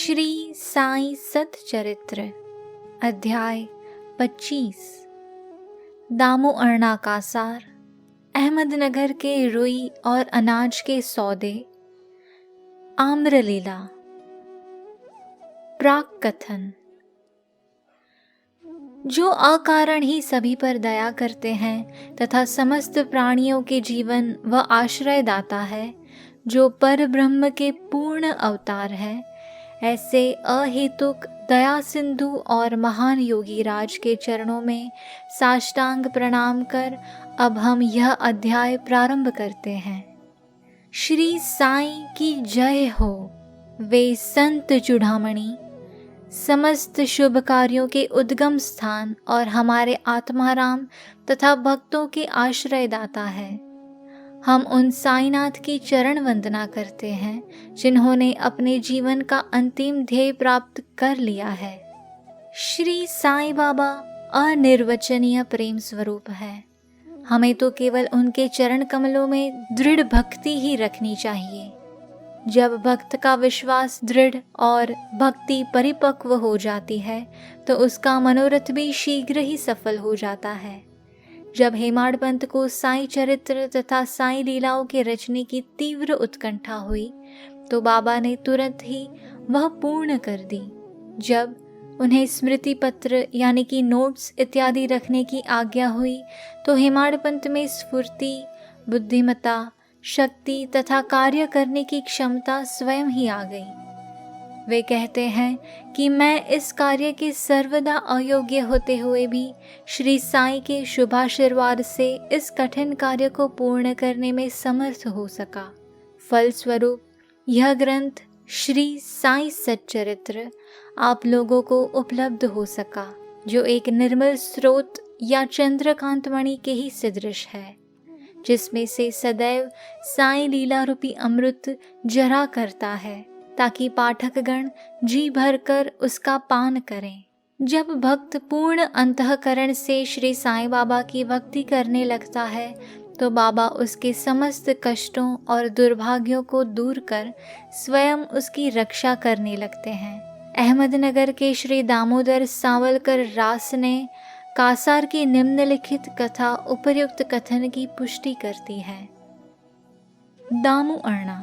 श्री साई सतचरित्र अध्याय 25। दामू अरना का सार, अहमदनगर के रुई और अनाज के सौदे, आम्रलीला। प्राक कथन। जो अकारण ही सभी पर दया करते हैं तथा समस्त प्राणियों के जीवन व आश्रय दाता है, जो पर ब्रह्म के पूर्ण अवतार है, ऐसे अहेतुक दया सिंधु और महान योगी राज के चरणों में साष्टांग प्रणाम कर अब हम यह अध्याय प्रारंभ करते हैं। श्री साईं की जय हो। वे संत चूड़ामणि, समस्त शुभ कार्यों के उद्गम स्थान और हमारे आत्माराम तथा भक्तों के आश्रयदाता है। हम उन साईनाथ की चरण वंदना करते हैं जिन्होंने अपने जीवन का अंतिम ध्येय प्राप्त कर लिया है। श्री साईं बाबा अनिर्वचनीय प्रेम स्वरूप है। हमें तो केवल उनके चरण कमलों में दृढ़ भक्ति ही रखनी चाहिए। जब भक्त का विश्वास दृढ़ और भक्ति परिपक्व हो जाती है तो उसका मनोरथ भी शीघ्र ही सफल हो जाता है। जब हेमाड पंत को साईं चरित्र तथा साईं लीलाओं के रचने की तीव्र उत्कंठा हुई तो बाबा ने तुरंत ही वह पूर्ण कर दी। जब उन्हें स्मृति पत्र यानी कि नोट्स इत्यादि रखने की आज्ञा हुई तो हेमाड पंत में स्फूर्ति, बुद्धिमत्ता, शक्ति तथा कार्य करने की क्षमता स्वयं ही आ गई। वे कहते हैं कि मैं इस कार्य के सर्वदा अयोग्य होते हुए भी श्री साईं के शुभाशीर्वाद से इस कठिन कार्य को पूर्ण करने में समर्थ हो सका। फलस्वरूप यह ग्रंथ श्री साईं सच्चरित्र आप लोगों को उपलब्ध हो सका, जो एक निर्मल स्रोत या चंद्रकांतमणि के ही सदृश है, जिसमें से सदैव साईं लीला रूपी अमृत जरा करता है ताकि पाठकगण जी भरकर उसका पान करें। जब भक्त पूर्ण अंतःकरण से श्री साईं बाबा की भक्ति करने लगता है तो बाबा उसके समस्त कष्टों और दुर्भाग्यों को दूर कर स्वयं उसकी रक्षा करने लगते हैं। अहमदनगर के श्री दामोदर सावलकर रास ने कासार की निम्नलिखित कथा उपर्युक्त कथन की पुष्टि करती है। दामू अरना।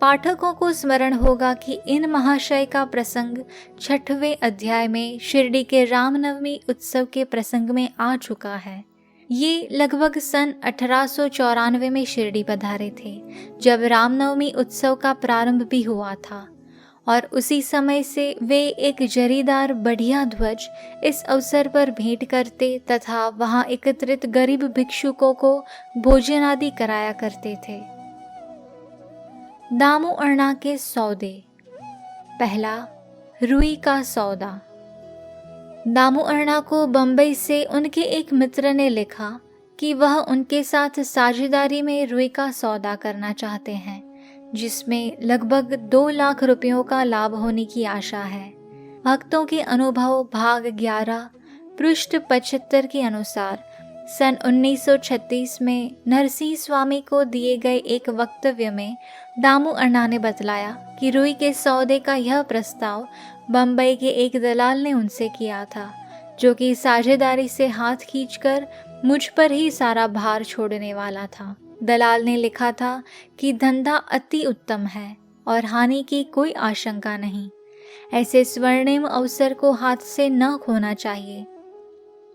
पाठकों को स्मरण होगा कि इन महाशय का प्रसंग 6वें अध्याय में शिरडी के रामनवमी उत्सव के प्रसंग में आ चुका है। ये लगभग सन 1894 में शिरडी पधारे थे, जब रामनवमी उत्सव का प्रारंभ भी हुआ था, और उसी समय से वे एक जरीदार बढ़िया ध्वज इस अवसर पर भेंट करते तथा वहां एकत्रित गरीब भिक्षुकों को भोजन आदि कराया करते थे। दामू अरना के सौदे। पहला, रुई का सौदा। दामू अरना को बंबई से उनके एक मित्र ने लिखा कि वह उनके साथ साझेदारी में रुई का सौदा करना चाहते हैं, जिसमें लगभग 2 लाख रुपयों का लाभ होने की आशा है। भक्तों के अनुभव भाग 11 पृष्ठ 75 के अनुसार सन 1936 में नरसिंह स्वामी को दिए गए एक वक्तव्य में दामू अरना ने बतलाया कि रुई के सौदे का यह प्रस्ताव बंबई के एक दलाल ने उनसे किया था, जो कि साझेदारी से हाथ खींचकर मुझ पर ही सारा भार छोड़ने वाला था। दलाल ने लिखा था कि धंधा अति उत्तम है और हानि की कोई आशंका नहीं। ऐसे स्वर्णिम अवसर को हाथ से न खोना चाहिए।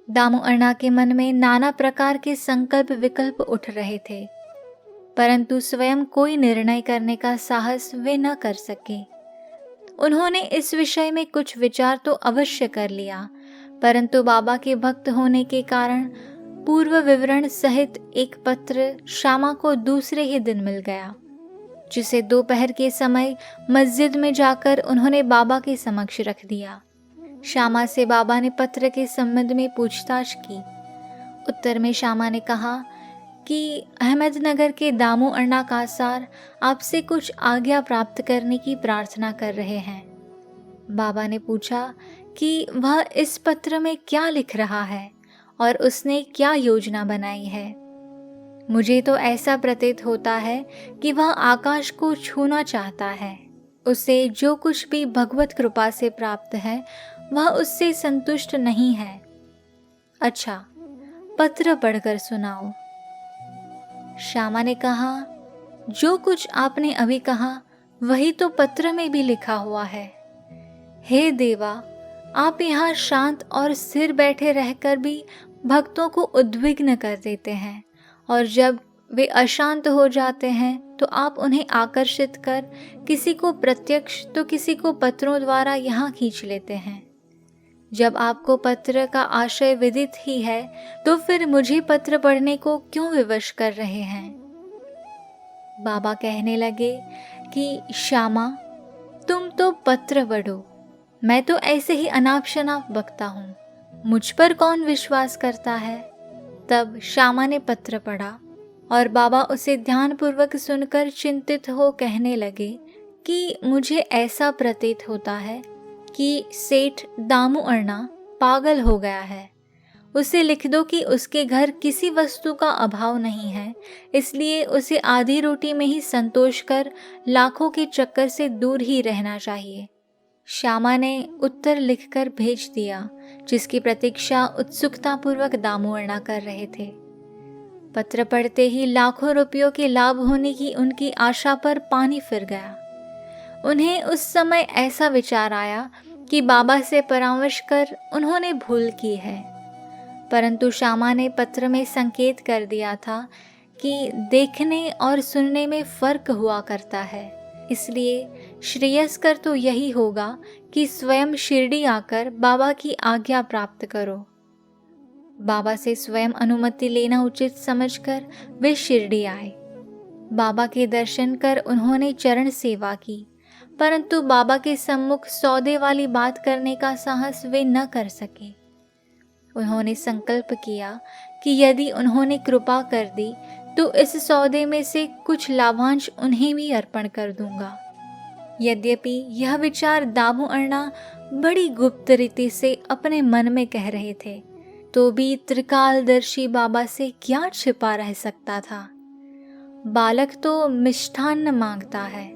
दामू अरना के मन में नाना प्रकार के संकल्प विकल्प उठ रहे थे, परंतु स्वयं कोई निर्णय करने का साहस वे न कर सके। उन्होंने इस विषय में कुछ विचार तो अवश्य कर लिया, परंतु बाबा के भक्त होने के कारण पूर्व विवरण सहित एक पत्र श्यामा को दूसरे ही दिन मिल गया, जिसे दोपहर के समय मस्जिद में जाकर उन्होंने बाबा के समक्ष रख दिया। श्यामा से बाबा ने पत्र के संबंध में पूछताछ की। उत्तर में श्यामा ने कहा कि अहमदनगर के दामू अरना कासार आपसे कुछ आज्ञा प्राप्त करने की प्रार्थना कर रहे हैं। बाबा ने पूछा कि वह इस पत्र में क्या लिख रहा है और उसने क्या योजना बनाई है। मुझे तो ऐसा प्रतीत होता है कि वह आकाश को छूना चाहता है। उसे जो कुछ भी भगवत कृपा से प्राप्त है वह उससे संतुष्ट नहीं है। अच्छा, पत्र पढ़कर सुनाओ। श्यामा ने कहा, जो कुछ आपने अभी कहा वही तो पत्र में भी लिखा हुआ है। हे देवा, आप यहाँ शांत और स्थिर बैठे रहकर भी भक्तों को उद्विग्न कर देते हैं, और जब वे अशांत हो जाते हैं तो आप उन्हें आकर्षित कर किसी को प्रत्यक्ष तो किसी को पत्रों द्वारा यहाँ खींच लेते हैं। जब आपको पत्र का आशय विदित ही है तो फिर मुझे पत्र पढ़ने को क्यों विवश कर रहे हैं? बाबा कहने लगे कि श्यामा, तुम तो पत्र पढ़ो, मैं तो ऐसे ही अनाप शनाप बकता हूँ, मुझ पर कौन विश्वास करता है? तब श्यामा ने पत्र पढ़ा और बाबा उसे ध्यानपूर्वक सुनकर चिंतित हो कहने लगे कि मुझे ऐसा प्रतीत होता है कि सेठ दामू अण्णा पागल हो गया है। उसे लिख दो कि उसके घर किसी वस्तु का अभाव नहीं है, इसलिए उसे आधी रोटी में ही संतोष कर लाखों के चक्कर से दूर ही रहना चाहिए। श्यामा ने उत्तर लिखकर भेज दिया, जिसकी प्रतीक्षा उत्सुकतापूर्वक दामू अण्णा कर रहे थे। पत्र पढ़ते ही लाखों रुपयों के लाभ होने की उनकी आशा पर पानी फिर गया। उन्हें उस समय ऐसा विचार आया कि बाबा से परामर्श कर उन्होंने भूल की है, परंतु श्यामा ने पत्र में संकेत कर दिया था कि देखने और सुनने में फर्क हुआ करता है, इसलिए श्रेयस्कर तो यही होगा कि स्वयं शिरडी आकर बाबा की आज्ञा प्राप्त करो। बाबा से स्वयं अनुमति लेना उचित समझकर वे शिरडी आए। बाबा के दर्शन कर उन्होंने चरण सेवा की, परंतु बाबा के सम्मुख सौदे वाली बात करने का साहस वे न कर सके। उन्होंने संकल्प किया कि यदि उन्होंने कृपा कर दी तो इस सौदे में से कुछ लाभांश उन्हें भी अर्पण कर दूंगा। यद्यपि यह विचार दामू अण्णा बड़ी गुप्त रीति से अपने मन में कह रहे थे, तो भी त्रिकालदर्शी बाबा से क्या छिपा रह सकता था। बालक तो मिष्ठान्न मांगता है,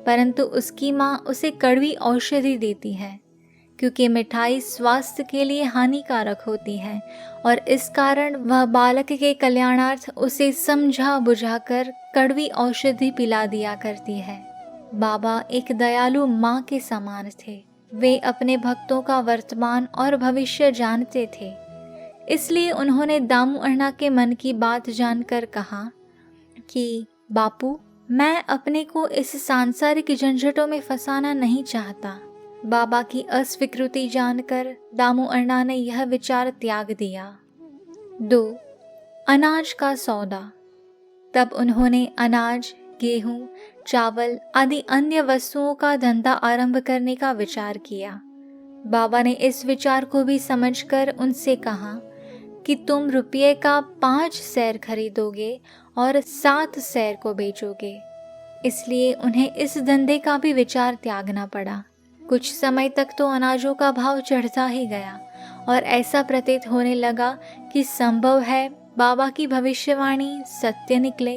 परंतु उसकी माँ उसे कड़वी औषधि देती है, क्योंकि मिठाई स्वास्थ्य के लिए हानिकारक होती है, और इस कारण वह बालक के कल्याणार्थ उसे समझा बुझाकर कड़वी औषधि पिला दिया करती है। बाबा एक दयालु माँ के समान थे। वे अपने भक्तों का वर्तमान और भविष्य जानते थे, इसलिए उन्होंने दामू अण्णा के मन की बात जानकर कहा कि बापू, मैं अपने को इस सांसारिक झंझटों में फंसाना नहीं चाहता। बाबा की अस्वीकृति जानकर दामू अण्णा ने यह विचार त्याग दिया। 2. अनाज का सौदा। तब उन्होंने अनाज, गेहूं, चावल आदि अन्य वस्तुओं का धंधा आरंभ करने का विचार किया। बाबा ने इस विचार को भी समझकर उनसे कहा कि तुम रुपये का 5 सैर खरीदोगे और 7 सैर को बेचोगे। इसलिए उन्हें इस धंधे का भी विचार त्यागना पड़ा। कुछ समय तक तो अनाजों का भाव चढ़ता ही गया और ऐसा प्रतीत होने लगा कि संभव है बाबा की भविष्यवाणी सत्य निकले।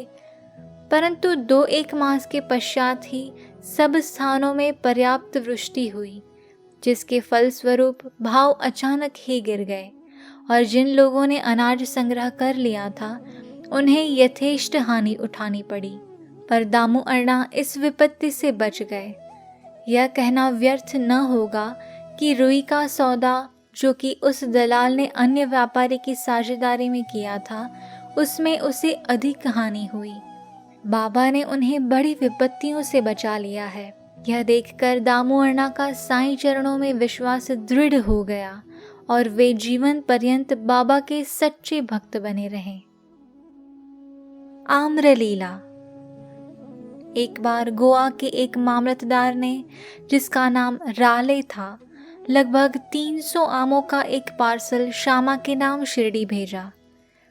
परंतु 2-1 मास के पश्चात ही सब स्थानों में पर्याप्त वृष्टि हुई, जिसके फलस्वरूप भाव अचानक ही गिर गए, और जिन लोगों ने अनाज संग्रह कर लिया था उन्हें यथेष्ट हानि उठानी पड़ी। पर दामू अण्णा इस विपत्ति से बच गए। यह कहना व्यर्थ न होगा कि रुई का सौदा, जो कि उस दलाल ने अन्य व्यापारी की साझेदारी में किया था, उसमें उसे अधिक हानि हुई। बाबा ने उन्हें बड़ी विपत्तियों से बचा लिया है। यह देखकर दामू अण्णा का साईं चरणों में विश्वास दृढ़ हो गया और वे जीवन पर्यंत बाबा के सच्चे भक्त बने रहे। आम्रलीला। एक बार गोवा के एक मामलतदार ने, जिसका नाम राले था, लगभग 300 आमों का एक पार्सल श्यामा के नाम शिरडी भेजा।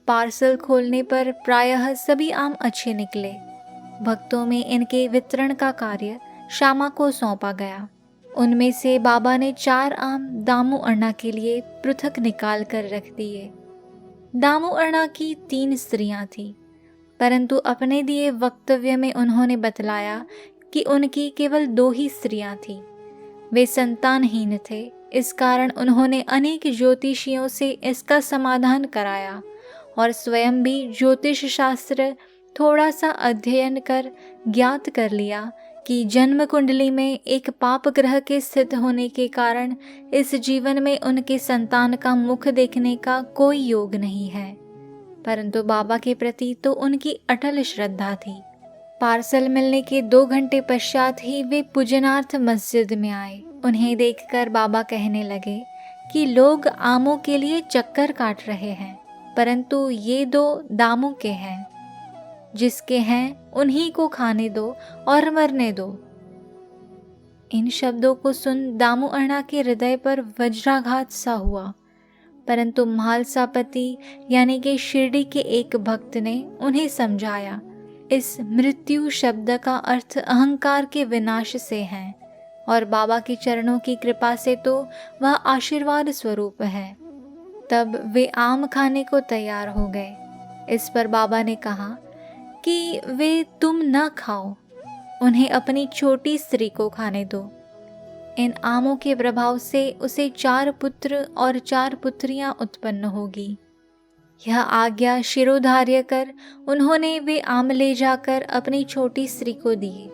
पार्सल खोलने पर प्रायः सभी आम अच्छे निकले। भक्तों में इनके वितरण का कार्य श्यामा को सौंपा गया। उनमें से बाबा ने 4 आम दामू अण्णा के लिए पृथक निकाल कर रख दिए। दामू अण्णा की 3 स्त्रियां थीं, परंतु अपने दिए वक्तव्य में उन्होंने बतलाया कि उनकी केवल 2 ही स्त्रियां थीं। वे संतानहीन थे। इस कारण उन्होंने अनेक ज्योतिषियों से इसका समाधान कराया और स्वयं भी ज्योतिष शास्त्र थोड़ा सा अध्ययन कर ज्ञात कर लिया कि जन्म कुंडली में एक पाप ग्रह के स्थित होने के कारण इस जीवन में उनके संतान का मुख देखने का कोई योग नहीं है। परंतु बाबा के प्रति तो उनकी अटल श्रद्धा थी। पार्सल मिलने के 2 घंटे पश्चात ही वे पूजनार्थ मस्जिद में आए। उन्हें देखकर बाबा कहने लगे कि लोग आमों के लिए चक्कर काट रहे हैं, परंतु ये 2 दामों के हैं। जिसके हैं उन्हीं को खाने दो और मरने दो। इन शब्दों को सुन दामू अण्णा के हृदय पर वज्राघात सा हुआ, परंतु म्हालसापति यानी कि शिरडी के एक भक्त ने उन्हें समझाया, इस मृत्यु शब्द का अर्थ अहंकार के विनाश से है और बाबा के चरणों की कृपा से तो वह आशीर्वाद स्वरूप है। तब वे आम खाने को तैयार हो गए। इस पर बाबा ने कहा कि वे तुम न खाओ, उन्हें अपनी छोटी स्त्री को खाने दो। इन आमों के प्रभाव से उसे 4 पुत्र और 4 पुत्रियां उत्पन्न होगी। यह आज्ञा शिरोधार्य कर उन्होंने वे आम ले जाकर अपनी छोटी स्त्री को दिए।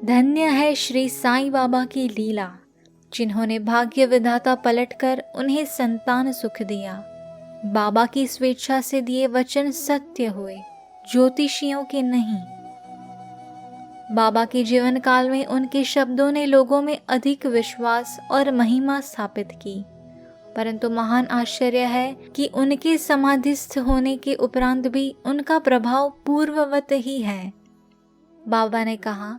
धन्य है श्री साईं बाबा की लीला, जिन्होंने भाग्य विधाता पलटकर उन्हें संतान सुख दिया। बाबा की स्वेच्छा से दिए वचन सत्य हुए, ज्योतिषियों के नहीं। बाबा के जीवन काल में उनके शब्दों ने लोगों में अधिक विश्वास और महिमा स्थापित की, परंतु महान आश्चर्य है कि उनके समाधिस्थ होने के उपरांत भी उनका प्रभाव पूर्ववत ही है। बाबा ने कहा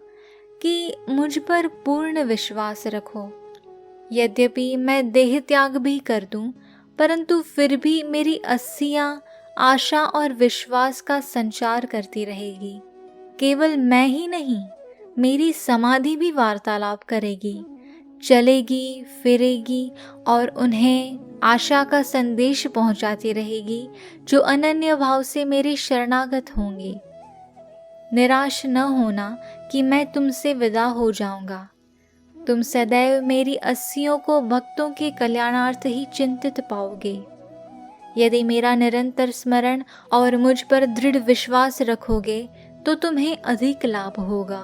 कि मुझ पर पूर्ण विश्वास रखो। यद्यपि मैं देह त्याग भी कर दूं, परंतु फिर भी मेरी अस्थियां आशा और विश्वास का संचार करती रहेगी। केवल मैं ही नहीं, मेरी समाधि भी वार्तालाप करेगी, चलेगी फिरेगी और उन्हें आशा का संदेश पहुंचाती रहेगी जो अनन्य भाव से मेरे शरणागत होंगे। निराश न होना कि मैं तुमसे विदा हो जाऊंगा। तुम सदैव मेरी अस्थियों को भक्तों के कल्याणार्थ ही चिंतित पाओगे। यदि मेरा निरंतर स्मरण और मुझ पर दृढ़ विश्वास रखोगे तो तुम्हें अधिक लाभ होगा।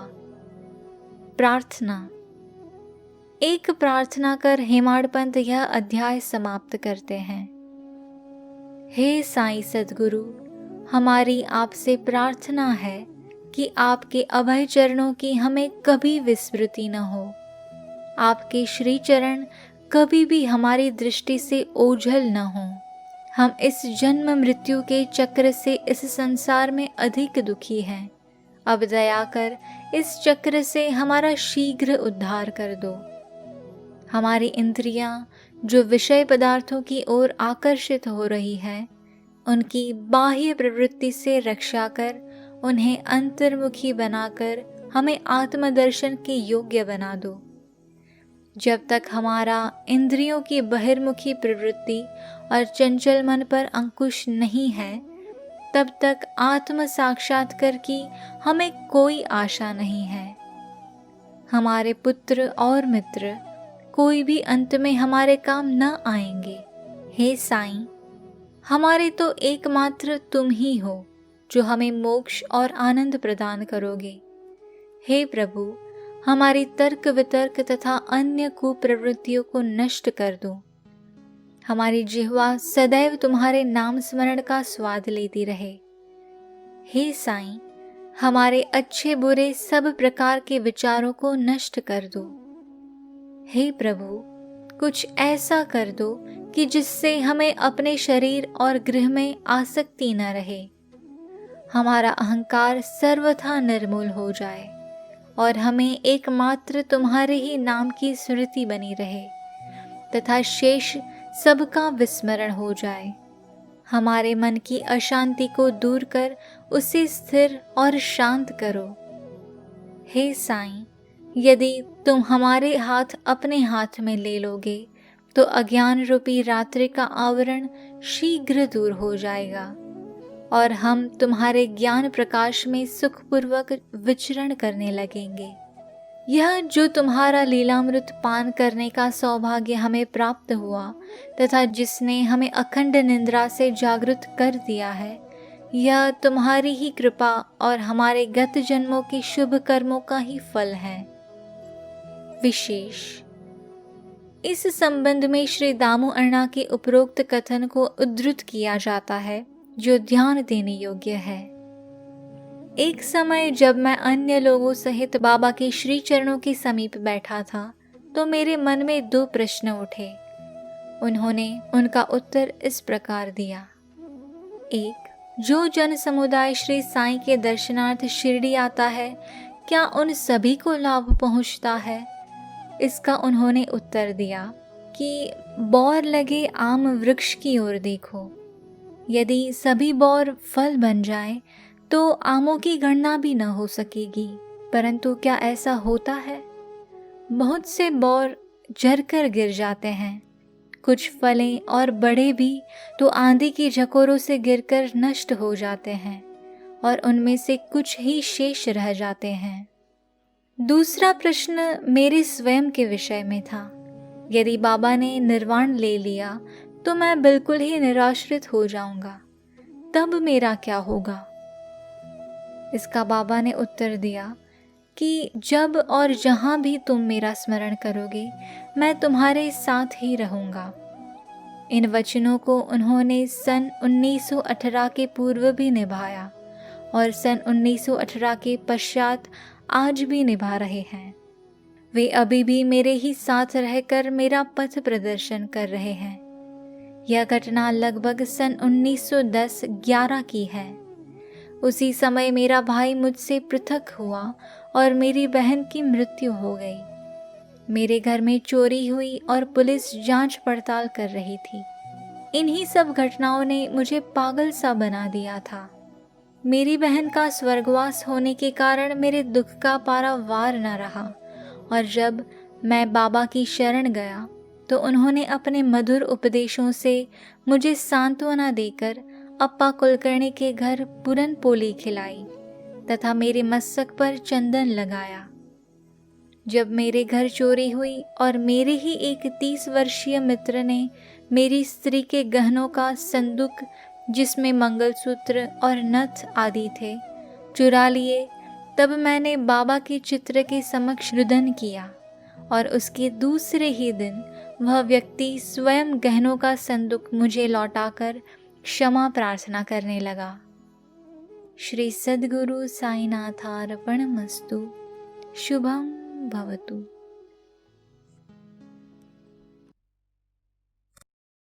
प्रार्थना। एक प्रार्थना कर हेमाड पंत यह अध्याय समाप्त करते हैं। हे साईं सद्गुरु, हमारी आपसे प्रार्थना है कि आपके अभय चरणों की हमें कभी विस्मृति न हो। आपके श्री चरण कभी भी हमारी दृष्टि से ओझल न हो। हम इस जन्म मृत्यु के चक्र से इस संसार में अधिक दुखी हैं। अब दया कर इस चक्र से हमारा शीघ्र उद्धार कर दो। हमारी इंद्रियां जो विषय पदार्थों की ओर आकर्षित हो रही है, उनकी बाह्य प्रवृत्ति से रक्षा कर उन्हें अंतर्मुखी बनाकर हमें आत्मदर्शन के योग्य बना दो। जब तक हमारा इंद्रियों की बहिर्मुखी प्रवृत्ति और चंचल मन पर अंकुश नहीं है, तब तक आत्म साक्षात्कार की हमें कोई आशा नहीं है। हमारे पुत्र और मित्र कोई भी अंत में हमारे काम न आएंगे। हे साईं, हमारे तो एकमात्र तुम ही हो जो हमें मोक्ष और आनंद प्रदान करोगे। हे प्रभु, हमारी तर्क वितर्क तथा अन्य कुप्रवृत्तियों को नष्ट कर दो। हमारी जिह्वा सदैव तुम्हारे नाम स्मरण का स्वाद लेती रहे। हे साईं, हमारे अच्छे बुरे सब प्रकार के विचारों को नष्ट कर दो। हे प्रभु, कुछ ऐसा कर दो कि जिससे हमें अपने शरीर और गृह में आसक्ति न रहे। हमारा अहंकार सर्वथा निर्मूल हो जाए और हमें एकमात्र तुम्हारे ही नाम की स्मृति बनी रहे तथा शेष सबका विस्मरण हो जाए। हमारे मन की अशांति को दूर कर उसे स्थिर और शांत करो। हे साईं, यदि तुम हमारे हाथ अपने हाथ में ले लोगे तो अज्ञान रूपी रात्रि का आवरण शीघ्र दूर हो जाएगा और हम तुम्हारे ज्ञान प्रकाश में सुखपूर्वक विचरण करने लगेंगे। यह जो तुम्हारा लीलामृत पान करने का सौभाग्य हमें प्राप्त हुआ तथा जिसने हमें अखंड निद्रा से जागृत कर दिया है, यह तुम्हारी ही कृपा और हमारे गत जन्मों के शुभ कर्मों का ही फल है। विशेष इस संबंध में श्री दामू अण्णा के उपरोक्त कथन को उद्धृत किया जाता है, जो ध्यान देने योग्य है। एक समय जब मैं अन्य लोगों सहित बाबा के श्री चरणों के समीप बैठा था, तो मेरे मन में 2 प्रश्न उठे। उन्होंने उनका उत्तर इस प्रकार दिया। 1. जो जन समुदाय श्री साईं के दर्शनार्थ शिरडी आता है, क्या उन सभी को लाभ पहुंचता है? इसका उन्होंने उत्तर दिया कि बौर लगे आम वृक्ष की ओर देखो। यदि सभी बौर फल बन जाएं, तो आमों की गणना भी न हो सकेगी। परंतु क्या ऐसा होता है? बहुत से बौर झरकर गिर जाते हैं। कुछ फलें और बड़े भी तो आंधी की झकोरों से गिरकर नष्ट हो जाते हैं और उनमें से कुछ ही शेष रह जाते हैं। दूसरा प्रश्न मेरे स्वयं के विषय में था। यदि बाबा ने निर्वाण ले लिया तो मैं बिल्कुल ही निराश्रित हो जाऊंगा, तब मेरा क्या होगा? इसका बाबा ने उत्तर दिया कि जब और जहाँ भी तुम मेरा स्मरण करोगे, मैं तुम्हारे साथ ही रहूंगा। इन वचनों को उन्होंने सन 1918 के पूर्व भी निभाया और सन 1918 के पश्चात आज भी निभा रहे हैं। वे अभी भी मेरे ही साथ रहकर मेरा पथ प्रदर्शन कर रहे हैं। यह घटना लगभग सन 1910-11 की है। उसी समय मेरा भाई मुझसे पृथक हुआ और मेरी बहन की मृत्यु हो गई। मेरे घर में चोरी हुई और पुलिस जांच पड़ताल कर रही थी। इन्हीं सब घटनाओं ने मुझे पागल सा बना दिया था। मेरी बहन का स्वर्गवास होने के कारण मेरे दुख का पारा वार न रहा और जब मैं बाबा की शरण गया तो उन्होंने अपने मधुर उपदेशों से मुझे सांत्वना देकर अप्पा कुलकर्णी के घर पूरन पोली खिलाई तथा मेरे मस्तक पर चंदन लगाया। जब मेरे घर चोरी हुई और मेरे ही एक 30 वर्षीय मित्र ने मेरी स्त्री के गहनों का संदूक, जिसमें मंगलसूत्र और नथ आदि थे, चुरा लिए, तब मैंने बाबा के चित्र के समक्ष रुदन किया और उसके दूसरे ही दिन वह व्यक्ति स्वयं गहनों का संदूक मुझे लौटाकर क्षमा प्रार्थना करने लगा। श्री सद्गुरु साईनाथार्पणमस्तु। शुभम भवतु।